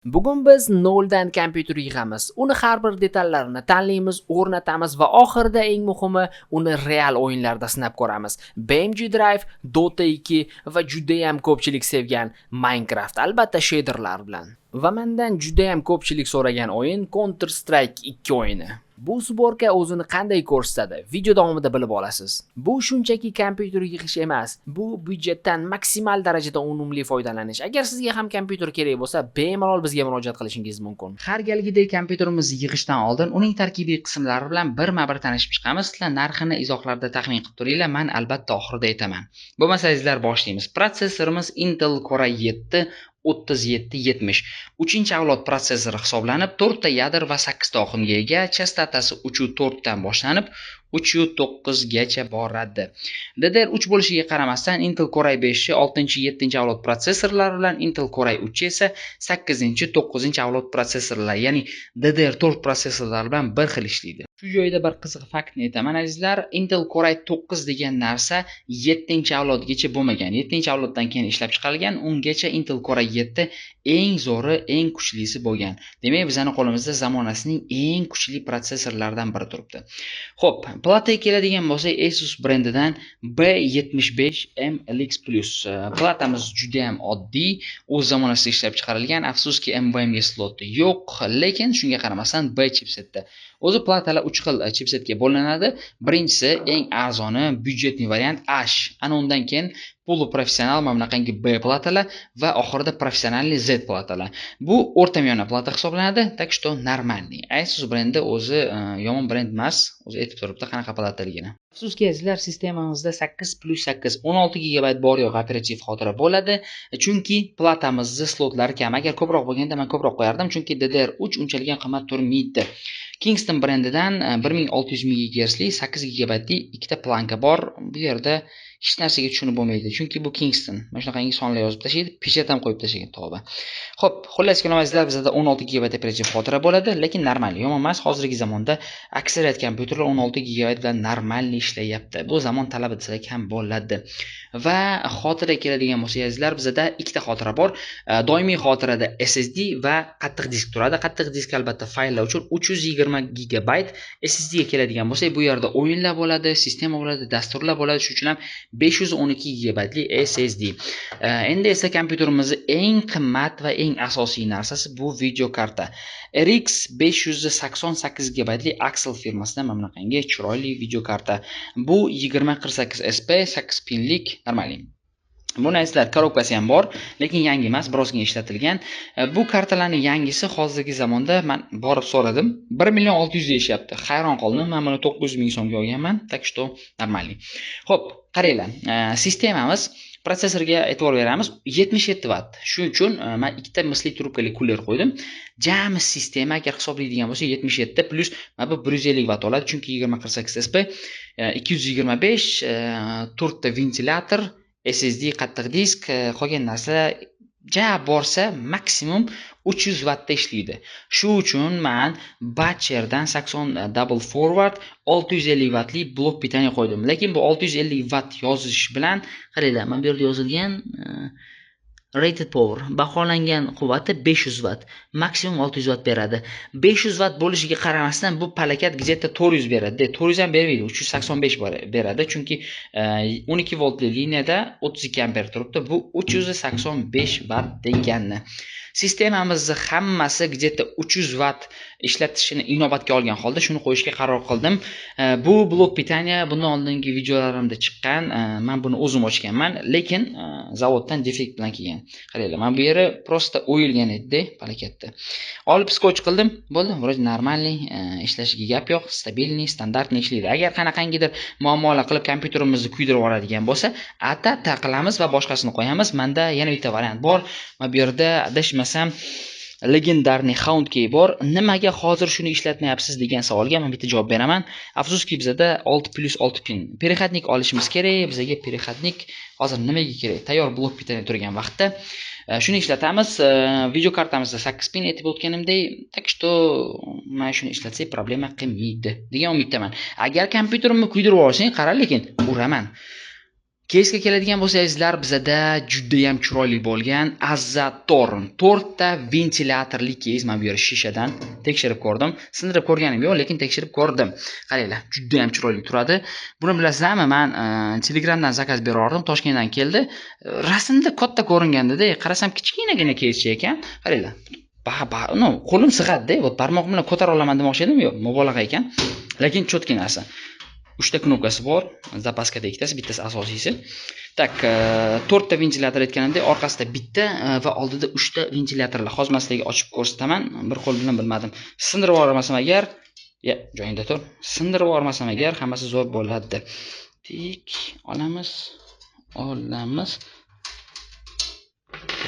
Bugun biz noldan kompyuter yig'amiz. Uni har bir detallarini tanlaymiz, o'rnatamiz va oxirida eng muhimi, uni real o'yinlarda sinab ko'ramiz. BMG Drive, Dota 2 va juda ham ko'pchilik sevgan Minecraft, albatta shaderlar bilan. Va mendan juda ham ko'pchilik so'ragan o'yin Counter Strike 2 o'yini. Bu sborka o'zini qanday ko'rsatadi? Video davomida bilib olasiz. Bu shunchaki kompyuter yig'ish emas. Bu byudjetdan maksimal darajada unumli foydalanish. Agar sizga ham kompyuter kerak bo'lsa, bemalol bizga murojaat qilishingiz mumkin. Har galgidek kompyuterimizni yig'ishdan oldin uning tarkibiy qismlari bilan birma-bir tanishib chiqamiz. Sizlar narxini izohlarda taxmin qilib turinglar, men albatta oxirida aytaman. Bo'lmasangizlar boshlaymiz. Protsessorimiz Intel Core i7 3770 3-chi avlod protsessori hisoblanib, 4 ta yadro va 8 ta oqimga ega, chastotasi 3.4 dan boshlanib 3.9 gacha boradi. DDR3 bo'lishiga qaramasdan Intel Core i5 6-7 avlod protsessorlari bilan Intel Core i3 esa 8-9 avlod protsessorlar, ya'ni DDR4 protsessorlar bilan bir xil ishlaydi. Shu joyda bir qiziq faktni aytaman azizlar, Intel Core i9 degan narsa 7-avlodgacha bo'lmagan. 7-avloddan keyin ishlab chiqarilgan, ungacha Intel Core i7 eng zo'ri, eng kuchlisi bo'lgan. Demak, bizning qo'limizda zamonasining eng kuchli protsessorlaridan biri turibdi. Xo'p, plataga keladigan bo'lsak, Asus brendidan B75MLX Plus. Platamiz juda ham oddiy, o'z zamonasida ishlab chiqarilgan. Afsuski NVMe sloti yo'q, lekin shunga qaramasdan B chipsetda. O'zi platalar 3 xil chipsetga bo'linadi. Birinchisi eng arzoni byudjetli variant H. Ana undan keyin puli professional mana bunaqangi B platalar va oxirida professionalli Z platalar. Bu o'rtamiyona plata hisoblanadi, так что нормальный. Asus brendi o'zi yomon brend emas, o'zi aytib turibdi qanaqa plataligini. Afsuski azizlar, sistemamizda 8+8 16 GB bor yo'q operativ xotira bo'ladi, chunki platamizda slotlari kam. Agar ko'proq bo'lganda men ko'proq qo'yardim, chunki DDR3 unchalik ham qimmat turmaydi. Kingston brendidan 1600 MHz 8 GB li ikkita planka bor. Bu yerda hech narsaga tushunib bo'lmaydi, chunki bu Kingston. Mana shunaqangi sonlar yozib tashlaydi, pechat ham qo'yib tashlagan tavba. Xo'p, xullas kalomazlar bizda 16 GB operativ xotira bo'ladi, lekin normal, yomon emas. Hozirgi zamonda aksariyat kompyuterlar 16 GB bilan normal ishlayapti. Bu zamon talab etsak ham bo'ladi. Va xotira keladigan bo'lsa, azizlar, bizda ikkita xotira bor. Doimiy xotirada SSD va qattiq disk turadi. Qattiq disk albatta fayllar uchun 320 GB. SSD ga keladigan bo'lsak, bu yerda o'yinlar bo'ladi, sistema bo'ladi, dasturlar bo'ladi. Shuning uchun ham 512 GB li SSD. Endi esa kompyuterimizning eng qimmat va eng asosiy narsasi bu video karta. RX 588 GB li Axel firmasidan mana bunaqangi chiroyli video karta. Bu 2048 SP 8 pinlik normal. Buni azizlar korobkasi ham bor, lekin yangi emas, birozgina ishlatilgan. Bu kartalarning yangisi hozirgi zamonda men borib so'radim, 1 million 600 deyishyapti. Hayron qoldim. Men buni 900 ming so'mga olganman, так что normal. Xo'p, qaranglar. Sistemamiz protsessorga e'tibor beramiz, 77 watt. Shuning uchun men ikkita misli trubkali kuler qo'ydim. Jami sistema agar hisoblaydigan bo'lsa 77 plus mana bu 150 watt oladi, chunki 2048 SP 225 4 ta ventilator, SSD, qattiq disk, qolgan narsa ja borsa maksimum 300 wattda ishlaydi. Shu uchun men Batcherdan Saxon Double Forward 650 wattli blok pitaniya qo'ydim. Lekin bu 650 watt yozish bilan qaranglar, men bu yerda yozilgan rated power, baholangan quvvati 500 watt, maksimum 600 watt beradi. 500 watt bo'lishiga qaramasdan bu palakat где-то 400 beradi. 400 ham bermaydi, 385 beradi, chunki 12 voltli liniyada 32 amper turibdi. Bu 385 watt degani. Sistemamizni hammasi где-то 300 watt ishlatishini inobatga olgan holda shuni qo'yishga qaror qildim. Bu blok pitaniya bundan oldingi videolarimda chiqqan, men buni o'zim ochganman, lekin zavoddan defekt bilan kelgan. Qaranglar, men bu yeri prosta o'yilgan edi, palakatda. Olib skotch qildim, bo'ldi, vроде normalniy, ishlashiga gap yo'q, stabilniy, standartniy ishlaydi. Agar qanaqangidir muammolar qilib kompyuterimizni kuydirib oladigan bo'lsa, ATA qilamiz va boshqasini qo'yamiz. Menda yana bitta variant bor. Men bu yerda adashmasam legendarniy Hound key bor. Nimaga hozir shuni ishlatmayapsiz degan savolga men bitta javob beraman. Afsuski bizda 6+6 pin переходник olishimiz kerak. Bizga переходник hozir nimaga kerak? Tayyor blok pitaniya turgan vaqtda shuni ishlatamiz. Video kartamizda 8 pin aytib o'tganimdek, так что men shuni ishlatsak problema qilmaydi degan umiddaman. Agar kompyuterimni kuydirib olsang, qara, lekin uraman. Keysga keladigan bo'lsangizlar, bizada juda ham chiroyli bo'lgan Azatorn 4 ta ventilyatorli keys men bu yer shishadan tekshirib ko'rdim. Sindirib ko'rganim yo'q, lekin tekshirib ko'rdim. Qaranglar, juda ham chiroyli turadi. Buni bilasizlarmi, men Telegramdan zakaz berardim, Toshkentdan keldi. Rasmda katta ko'ringanda-da, qarasam kichkinagina keyscha ekan. Qaranglar. No, qo'lim sig'adi-da, barmoq bilan ko'tara olaman demoqchi edim, yo'q, mubolag'a ekan. Lekin cho'tki narsa. 3 ta knopkasi bor, zapaskada ikkitasi, bittasi asosiysi. Tak, 4 ta ventilyator aytganimdek, orqasida bitta va oldida 3 ta ventilyatorlar. Hozmasligi ochib ko'rsataman. Bir qo'l bilan bilmadim. Sindirib yubormasam agar, joyingda tur. Sindirib yubormasam agar hammasi zo'r bo'ladi. Tik, olamiz.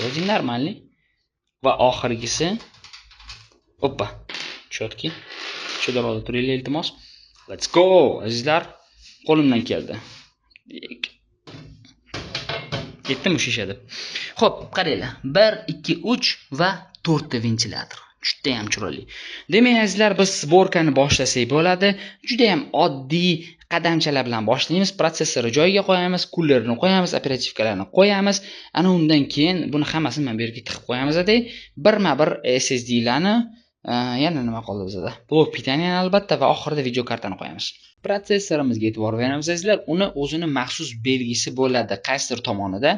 O'zi normalniy. Va oxirgisi, oppa, chotki. Cho'darolda turinglar iltimos. Let's go, azizlar. Qo'limdan keldi. Ketdim shisha deb. Xo'p, qaranglar. 1, 2, 3 va 4 ta ventilyator. Juda ham chiroyli. Demak, azizlar, biz sborkani boshlasak bo'ladi. Juda ham oddiy qadamchalar bilan boshlaymiz. Protsessorni joyiga qo'yamiz, kullerni qo'yamiz, operativkalarni qo'yamiz. Ana undan keyin buni hammasini men bu yerga tiqib qo'yamiz-da. Birma-bir SSDlarni yana nima qoldi bizda? Blok pitaniyani albatta va oxirida video kartani qo'yamiz. Protsessorimizga e'tibor beramiz azizlar. Uni o'zini maxsus belgisi bo'ladi qaysidir tomonida.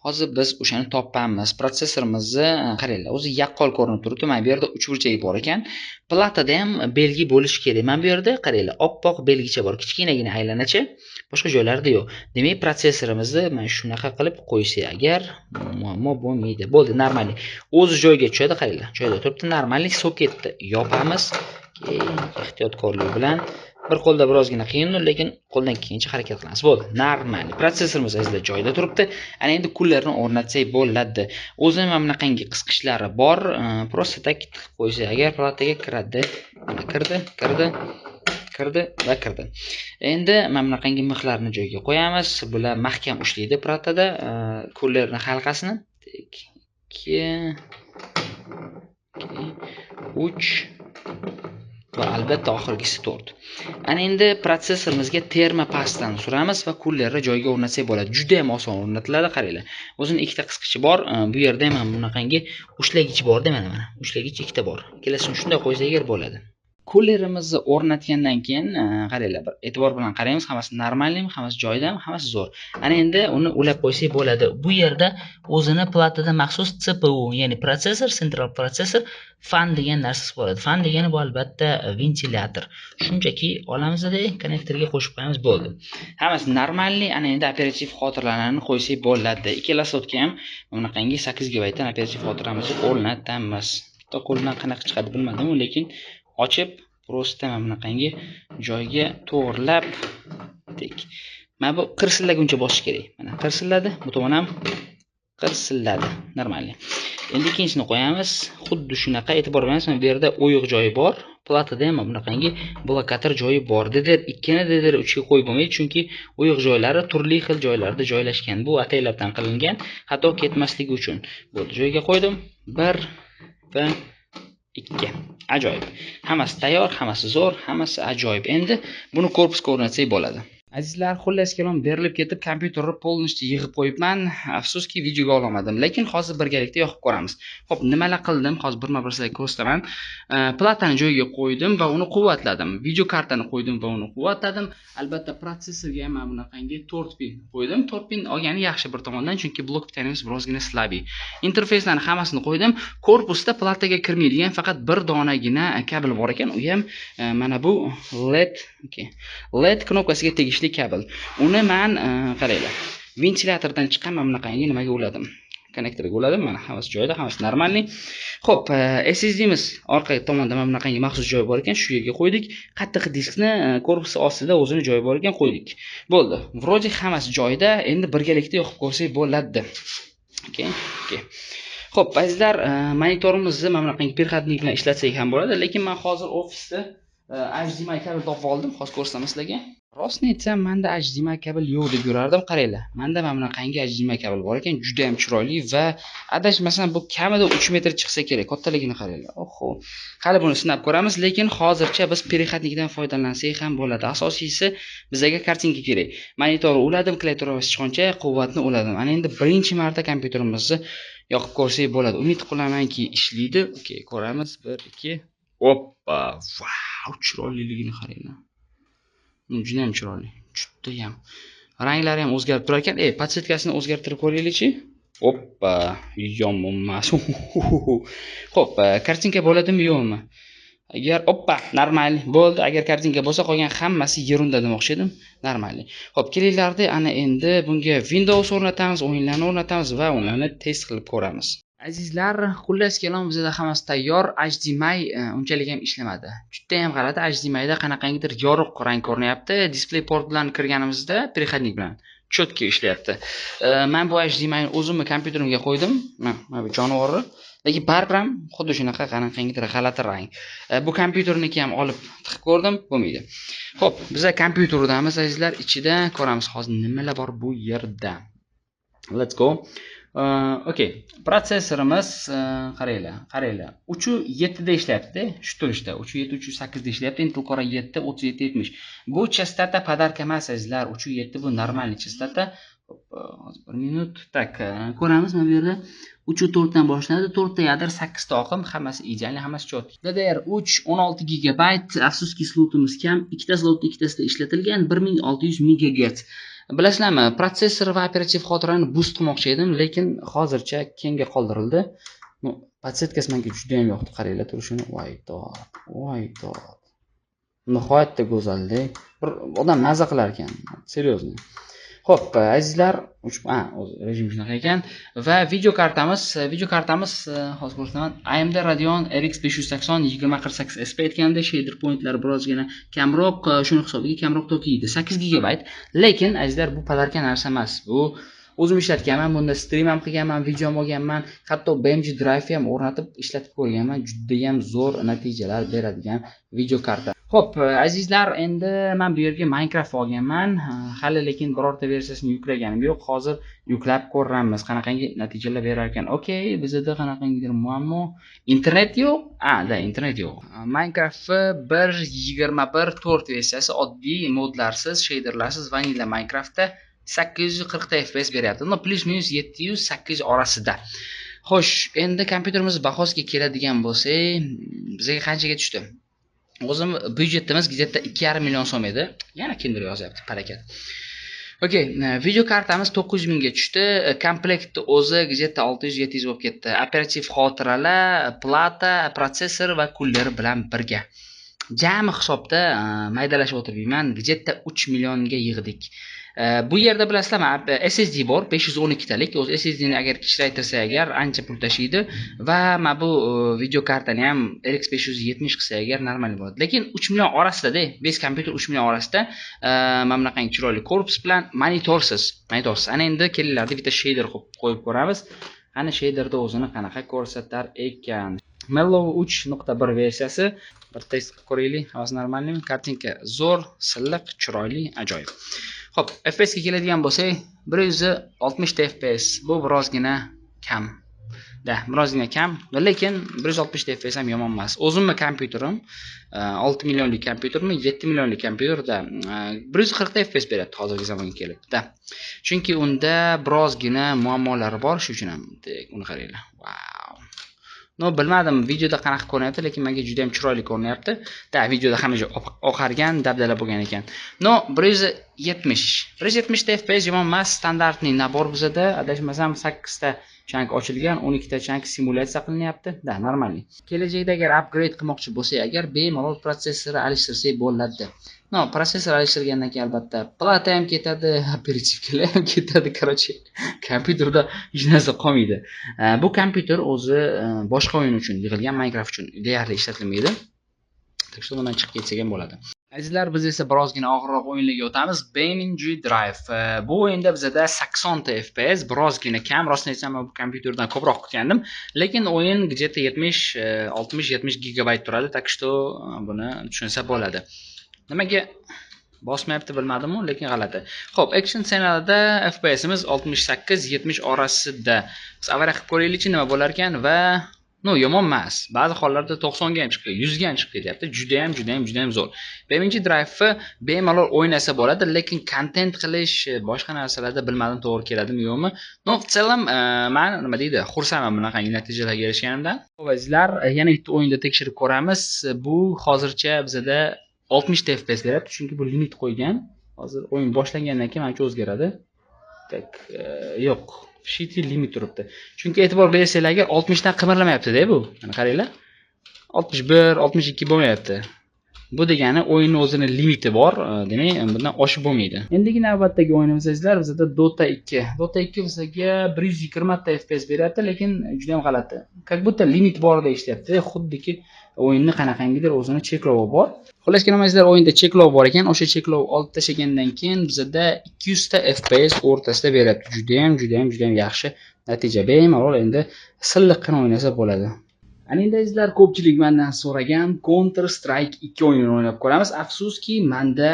Hozir biz o'shani topamiz. Protsessorimizni qaranglar, o'zi yaqqol ko'rinib turibdi. Mana bu yerda 3 burchak bor ekan. Platada ham belgi bo'lishi kerak. Mana bu yerda qaranglar, oppoq belgicha bor, kichkinagina aylanacha. Boshqa joylarda yo'q. Demak, protsessorimizni mana shunaqa qilib qo'ysak agar muammo bo'lmaydi. Bo'ldi, normalniy. O'z joyiga tushadi, qaranglar. Joyida turibdi, normalniy soketni yopamiz. Keyin ehtiyotkorlik bilan bir qo'lda birozgina qiyin, lekin qo'ldan kelgancha harakat qilamiz. Bo'ldi, normalniy. Protsessorimiz azizlar joyida turibdi. Ana endi kullerni o'rnatsak bo'ladi. O'zining mana bunaqangi qisqichlari bor. Prosta tak qo'ysak agar plataga kiradi. Kirdi. Endi mana bunaqangi mixlarni joyiga qo'yamiz. Bular mahkam ushlaydi platada. Kullerni halqasini 2 3 va albatta oxirgisi 4. Ana endi protsessorimizga terma pastani suramiz va kullerni joyiga o'rnatsak bo'ladi. Juda ham oson o'rnatiladi, qaranglar. O'zining ikkita qisqichi bor. Bu yerda ham bunaqangi ushlagich bor-da, mana. Ushlagich ikkita bor. Ikkalasini shunday qo'ysak agar bo'ladi. Kullerimizni o'rnatgandan keyin qaranglar, bir e'tibor bilan qaraymiz, hammasi normalmi, hammasi joyidami, hammasi zo'r. Ana endi uni ulab qo'ysak bo'ladi. Bu yerda o'zini platada maxsus CPU, ya'ni protsessor, central processor, fan degan narsasi bo'ladi. Fan degani bu albatta ventilyator. Shunchaki olamizda konnektorga qo'shib qo'yamiz, bo'ldi. Hammasi normalniy. Ana endi operativ xotiralarini qo'ysak bo'ladi. Ikkala slotka ham bunaqangi 8 GB operativ xotiramizni o'rnatamiz. Bitta qo'l bilan qanaqa chiqadi bilmadim, lekin ochib, prosta mana bunaqangi joyga to'g'rilab tek. Mana bu qirsillaguncha bosish kerak. Mana qirsilladi, bu tomon ham qirsilladi. Normalniy. Endi ikkinchisini qo'yamiz. Xuddi shunaqa e'tibor beramiz. Bu yerda o'yiq joyi bor. Platada ham bunaqangi blokator joyi bor. Ikkini 3 ga qo'yib bo'lmaydi, chunki o'yiq joylari turli xil joylarda joylashgan. Bu ataylabdan qilingan, xato ketmasligi uchun. Bo'ldi, joyiga qo'ydim. 1 va 2. Ajoyib. Hammasi tayyor, hammasi zo'r, hammasi ajoyib. Endi buni korpusga o'rnatsak bo'ladi. Azizlar, xullas kalom berilib ketib, kompyuterni polnishni yig'ib qo'yibman. Afsuski videoga olmadim, lekin hozir birgalikda yoqib ko'ramiz. Xo'p, nimalar qildim? Hozir birma-bir sizlarga ko'rsataman. Platani joyiga qo'ydim va uni quvvatladim. Video kartani qo'ydim va uni quvvatladim. Albatta, protsessorga ham bunaqangi 4 pin qo'ydim. 4 pin olgani yaxshi bir tomondan, chunki blok pitaniyamiz birozgina slabiy. Interfeyslarni hammasini qo'ydim. Korpusda plataga kirmaydigan faqat bir donagina kabel bor ekan. U ham mana bu LED knopkasiga tegishli kabel. Uni men qaranglar, ventilyatordan chiqqan mana bunaqangi nimaga uladim. Konnektorga uladim. Mana hammasi joyida, hammasi normalniy. Xo'p, SSD'miz orqa tomonda mana bunaqangi maxsus joy bor ekan, shu yerga qo'ydik. Qattiq diskni korpus ostida o'zini joyi bor ekan, qo'ydik. Bo'ldi. Vrodi hammasi joyida. Endi birgalikda yoqib ko'rsak bo'ladi. Okay. Xo'p, azizlar, monitorimizni mana bunaqangi perxatlik bilan ishlatsak ham bo'ladi, lekin men hozir ofisda HDMI kabel topib oldim. Hozir ko'rsataman sizlarga. Rostni aytsam, menda HDMI kabel yo'q deb yurardim. Qaranglar, menda mana bunaqangi HDMI kabel bor ekan, juda ham chiroyli va adashmasam bu kamida 3 metr chiqsa kerak. Kattaligini qaranglar. Oho. Hali buni sinab ko'ramiz, lekin hozircha biz perixatnikdan foydalansak ham bo'ladi. Asosiysi bizga kartinka kerak. Monitor uladim, klaviatura chiqquncha quvvatni uladim. Ana endi birinchi marta kompyuterimizni yoqib ko'rsak bo'ladi. Umid qilamanki ishlaydi. Okey, ko'ramiz. 1 2. Oppa! Vau, chiroyliligini qaranglar. Juda ham chiroyli. Juda ham. Ranglari ham o'zgarib turar ekan. Podsetkasini o'zgartirib ko'raylikchi. Oppa, yomon emas. Xo'p, kartinka bo'ladimi, yo'qmi? Agar normal bo'ldi. Agar kartinka bo'lsa, qolgan hammasi yerunda demoqchi edim. Normal. Xo'p, kelinglarda ana endi bunga Windows o'rnatamiz, o'yinlarni o'rnatamiz va ularni test qilib ko'ramiz. Azizlar, xullas kalom bizda hammasi tayyor. HDMI unchalik ham ishlamadi. Juda ham g'alati. HDMI da qanaqangidir yorug' rang ko'rinyapti. Display port bilan kirganimizda perixatnik bilan chotki ishlayapti. Men bu HDMI ni o'zimni kompyuterimga qo'ydim. Mana bu jonivorni. Lekin baribir ham xuddi shunaqa qanaqangidir g'alati rang. Bu kompyuterniki ham olib tiqib ko'rdim, bo'lmaydi. Xo'p, biz kompyuterdamiz azizlar, ichida ko'ramiz hozir nimalar bor bu yerda. Let's go. Okey, protsessorimiz qaranglar. 3.7 da ishlayapti, shu turishda. 3.7, 3.8 da ishlayapti. Intel Core 7 3770. Bu chastota podarka emas azizlar. 3.7 bu normal chastota. Hozir 1 minut. Tak, ko'ramiz mana bu yerda 3.4 dan boshlanadi. 4 ta yadr, 8 ta oqim, hammasi ideal, hammasi chot. DDR3 16 GB, afsuski slotimiz kam. Ikkita slotni ikkitasida ishlatilgan 1600 MHz. Bilasizlarmi, protsessor va operativ xotirani boost qilmoqchi edim, lekin hozircha keyinga qoldirildi. Podsetkasi menga juda ham yoqdi. Qaranglar turishini. Voy tot. Nihoyatda go'zalda. Bir odam maza qilar ekan. Seriozni. Xo'p, azizlar, rejim shunaqa ekan va video kartamiz hozir ko'rsataman. AMD Radeon RX 580 2048 SP aytganda shader pointlari birozgina kamroq, shuni hisobiga kamroq tokiydi. 8 GB. Lekin azizlar, bu padarka narsa emas. Bu o'zim ishlatganman, bunda stream ham qilganman, video ham olganman, hatto BMG Drive ham o'rnatib ishlatib ko'rganman. Juda ham zo'r natijalar beradigan video karta. Xo'p, azizlar, endi men bu yerga Minecraft olganman. Hali lekin birorta versiyasini yuklaganim yo'q. Hozir yuklab ko'ramiz, qanaqangi natijalar berar ekan. Okey, bizda qanaqangidir muammo. Internet yo'q. Internet yo'q. Minecraft 1.21.4 versiyasi oddiy modlarsiz, shaderlarsiz vanilla Minecraftda 840 ta FPS beryapti. Plus minus 700-800 orasida. Xo'sh, endi kompyuterimiz bahosiga keladigan bo'lsak, bizga qanchaga tushdi? O'zim byudjetimiz gazeta 2,5 million so'm edi. Yana kimdir yozyapti, barakat. Okey, video kartamiz 900 mingga tushdi. Komplektni o'zi gazeta 600-700 bo'lib ketdi. Operativ xotiralar, plata, protsessor va kuller bilan birga. Jami hisobda maydalashib o'tiribman. Gazeta 3 millionga yig'dik. Bu yerda bilasizlarmi, SSD bor, 512 talik. O'z SSD ni agar kichraytirsa agar ancha pul tashiydi va mana bu video kartani ham RX 570 qilsa agar normal bo'ladi. Lekin 3 million orasida-da, base kompyuter 3 million orasida mana bunaqangi chiroyli korpus bilan monitorsiz. Ana endi kelinglarda bitta shader qo'yib ko'ramiz. Ana shaderda o'zini qanaqa ko'rsatar ekan. Mellow 3.1 versiyasi. Bir test qilib ko'raylik. Hozir normalmi? Kartinka zo'r, silliq, chiroyli, ajoyib. Xo'p, FPS ga keladigan bo'lsak, 160 ta FPS. Bu birozgina kam. Birozgina kam, lekin 160 ta FPS ham yomon emas. O'zimning kompyuterim 6 millionlik kompyutermi, 7 millionlik kompyuterda 140 ta FPS beradi hozirgi zamonga kelib. Chunki unda birozgina muammolari bor, shu uchun ham uni qaranglar. Wow. Bilmadim videoda qanaqa ko'rinyapti, lekin menga juda ham chiroyli ko'rinyapti. Videoda hamma joy oqargan, dabdala bo'lgan ekan. 170 ta FPS yomon emas, standartning nabor bizada, adashmasam 8 ta chunk ochilgan, 12 ta chunk simulyatsiya qilinyapti. Normalniy. Kelajakda agar upgrade qilmoqchi bo'lsak, agar bemalol protsessorni alishtirsak bo'ladi. Protsessor alishtirgandan keyin albatta plata ham ketadi, operativkalar ham ketadi, qarochi. Kompyuterda hech narsa qolmaydi. Bu kompyuter o'zi boshqa o'yin uchun yig'ilgan, Minecraft uchun deyarli ishlatilmaydi. Tak что bundan chiqib ketsak ham bo'ladi. Azizlar, biz esa birozgina og'irroq o'yinlarga o'tamiz. BMG Drive. Bu o'yinda bizda 80 ta FPS, birozgina kam. Rostini aytsam, bu kompyuterdan ko'proq kutgandim, lekin o'yin где-то 60-70 GB turadi. Tak что buni tushunsa bo'ladi. Nimaga bosmayapti bilmadimu, lekin g'alati. Xo'p, action scenalarda FPSimiz 68-70 orasida. Biz avariya qilib ko'raylikchi nima bo'lar ekan va yomon emas. Ba'zi hollarda 90 ga ham chiqib ketadi, 100 ga ham chiqib ketyapti. Juda ham zo'r. BMG Drive bemalol o'ynasa bo'ladi, lekin content qilish, boshqa narsalarda bilmadim to'g'ri keladimi yo'qmi. В целом, men nima deydi, xursandman bunaqangi natijalarga erishganimdan. Xo'p, azizlar, yana bitta o'yinda tekshirib ko'ramiz. Bu hozircha bizda 60 FPS beradi, chunki bu limit qo'ygan. Hozir o'yin boshlangandan keyin menimcha o'zgaradi. Tak, yo'q. Shiti limit turibdi. Chunki e'tibor bersanglar 60 dan qimirlamayapti-da bu. Mana qaranglar. 61, 62 bo'lmayapti. Bu degani o'yinning o'zini limiti bor, demak, bundan oshib bo'lmaydi. Endigi navbatdagi o'yinimiz azizlar, bizda Dota 2. Dota 2 bizga 120 ta FPS beryapti, lekin juda ham g'alati. Как будто limit bor deyishyapti, xuddiki o'yinni qanaqangidir o'zini cheklovi bor. Xullas kelmasizlar, o'yinda cheklov bor ekan, o'sha cheklov olib tashlagandan keyin bizda 200 ta FPS o'rtasida beryapti. Juda ham yaxshi natija. Bemalol endi silliqqina o'ynasa bo'ladi. Endi izlar ko'pchilik mendan so'ragan Counter Strike 2 o'yinini o'ynab ko'ramiz. Afsuski, menda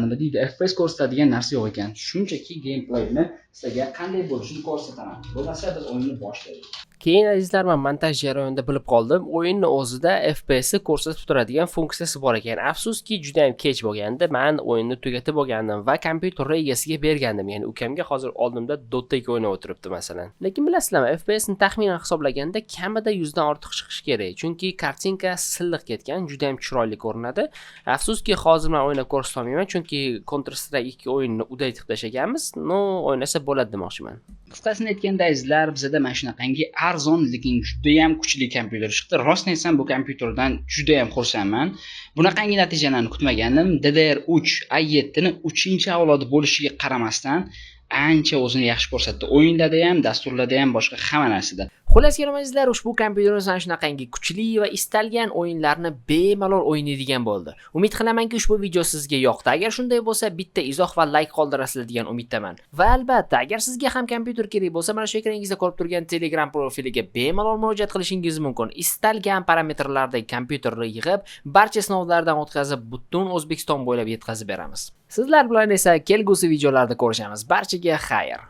nima deydi, FPS ko'rsatadigan narsa yo'q ekan. Shunchaki gameplayni sizlarga qanday bo'lishini ko'rsataman. Bo'lmasa biz o'yinni boshlaylik. Keyin azizlar, men montaj jarayonida bilib qoldim, o'yinning o'zida FPS ko'rsatib turadigan funksiyasi bor ekan. Afsuski, juda ham kech bo'lganda men o'yinni tugatib olgandim va kompyuterni egasiga bergandim. Ya'ni ukamga hozir oldimda Dota 2 o'ynab o'tiribdi masalan. Lekin bilasizlarmi, FPS ni taxminan hisoblaganda kamida 100 dan ortiq chiqishi kerak. Chunki kartinka silliq ketgan, juda ham chiroyli ko'rinadi. Afsuski, hozir men o'ynab ko'rsata olmayman, chunki Counter Strike 2 o'yinini udaytib tashlaganmiz. O'ynasa bo'ladi demoqchiman. Qisqasini aytganda izlar, bizda mana shunaqangi arzon lekin juda ham kuchli kompyuter chiqdi. Rostni aytsam, bu kompyuterdan juda ham xursandman. Bunaqangi natijalarni kutmagandim. DDR3 i7 ni 3-avlodi bo'lishiga qaramasdan ancha o'zini yaxshi ko'rsatdi. O'yinlarda ham, dasturlarda ham, boshqa hamma narsada. Xullas kelmasizlar, ushbu kompyuterimiz ana shunaqangi kuchli va istalgan o'yinlarni bemalol o'ynaydigan bo'ldi. Umid qilamanki, ushbu video sizga yoqdi. Agar shunday bo'lsa, bitta izoh va like qoldirasizlar degan umiddaman. Va albatta, agar sizga ham kompyuter kerak bo'lsa, mana shu ekrangizda ko'rib turgan Telegram profiliga bemalol murojaat qilishingiz mumkin. Istalgan parametrlardagi kompyuterni yig'ib, barcha sinovlardan o'tkazib, butun O'zbekiston bo'ylab yetkazib beramiz. Sizlar bilan esa kelgusi videolarda ko'rishamiz. Barchaga xayr.